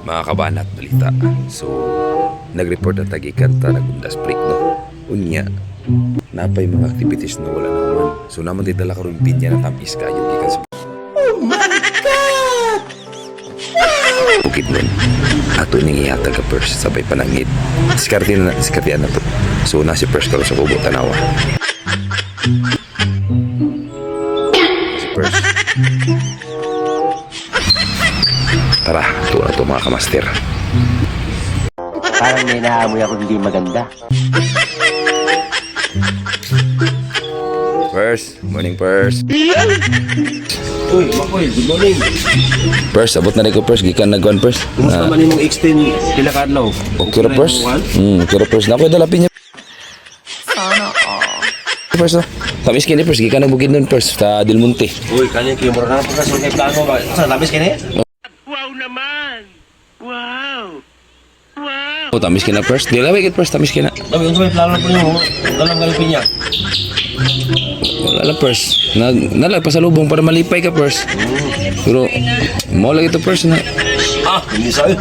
Mga kabanat balita. So, nag-report na tagikan ta nagundas break no. Unya, napay mga activities na wala naman. So, naman ditala karon pinya na tamis kayo gikan sa bukid nun. Ato ning ihatag ka first sabay panangit. Diskarte na to. So, na si first karon sa kubo tanawa. Si first. Tara, tuwa na to mga kamaster. Parang may naamoy ako hindi maganda. First, morning first. Uy, Makoy, good morning. First, abot na rin ko first. Gikan nagwan first. Kumusta man yung extend kila Kadlaw? Okay ra first. Okay ra first. Nakoy dalapin niya. Sana all. First na. Tamis kini first. Gikan nagbukid nun first. Sa Del Monte. Uy, kanya kayo mura na pagkasun kay plano ba? Saan, labis kini? Oh, tamis kina first. Di laway kit first. Tamis kina. Sabi, unsa may plano po niyo? Dalam galipin niya. Wala lang first. Nalagpasalubong para malipay ka first. Pero, mo lang ito first na. Hindi sa'yo.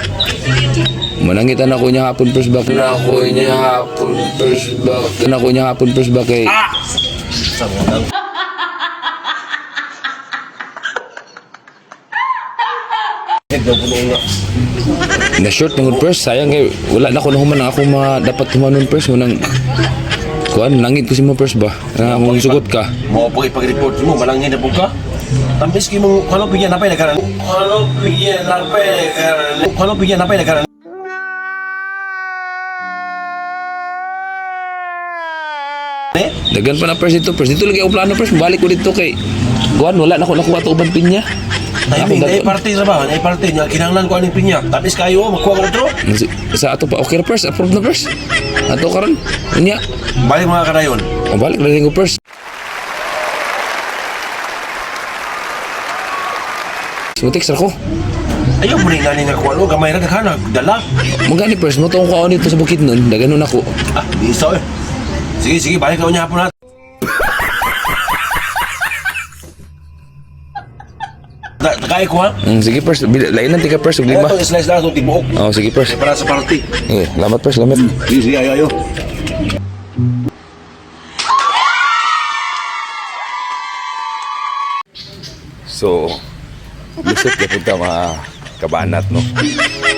Manangitan ako niya hapon first back. Nako niya hapon first back. Nako niya hapon first back kay. Saan mo lang? Daw po nga. Na short ng first. Sayang kay wala na ko nahuman ang ako dapat humanon first. Munang kuan langit ko si mo first ba. Na mo sugot ka. Mo po ipag-report mo, malangin na po ka. Tamis ki mo, kano bigyan napay nagkaran? Kano bigyan napay nagkaran? Kano bigyan napay nagkaran? Dagan pa na first dito. First dito lagi ako plano first. Balik ko dito kay kuan wala na ko nakuha to uban pinya. Timing, na party sa ba? Na party niya, kinahanglan ko aning pinya. Tapos kayo, magkuha ko dito. Sa ato pa okay na first. Approve na first. Ato karon. Unya. Balik mga kanayon. O balik na rin ko first. Sutik sa ko. Ayaw mo rin nani nga kuha, gamay na kakana, dala. Magani first mo tong kuha nito sa bukid nun. Daganon ako. Di isa eh. Sige, balik na niya hapon natin. Takay ko ha? Sige first. Lain lang tika first. Lima. Ito, slice lang itong tibuok. Sige first. Para sa party. Lamat first. Lamat. Sige, ayo. So, lusot ka punta mga kabanat, no?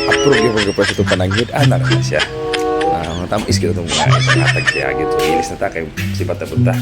Approve ka punta pa sa itong pananghid. Na siya. Tamis ka itong mga natag siya. Ilis na ta kayo sipat na punta.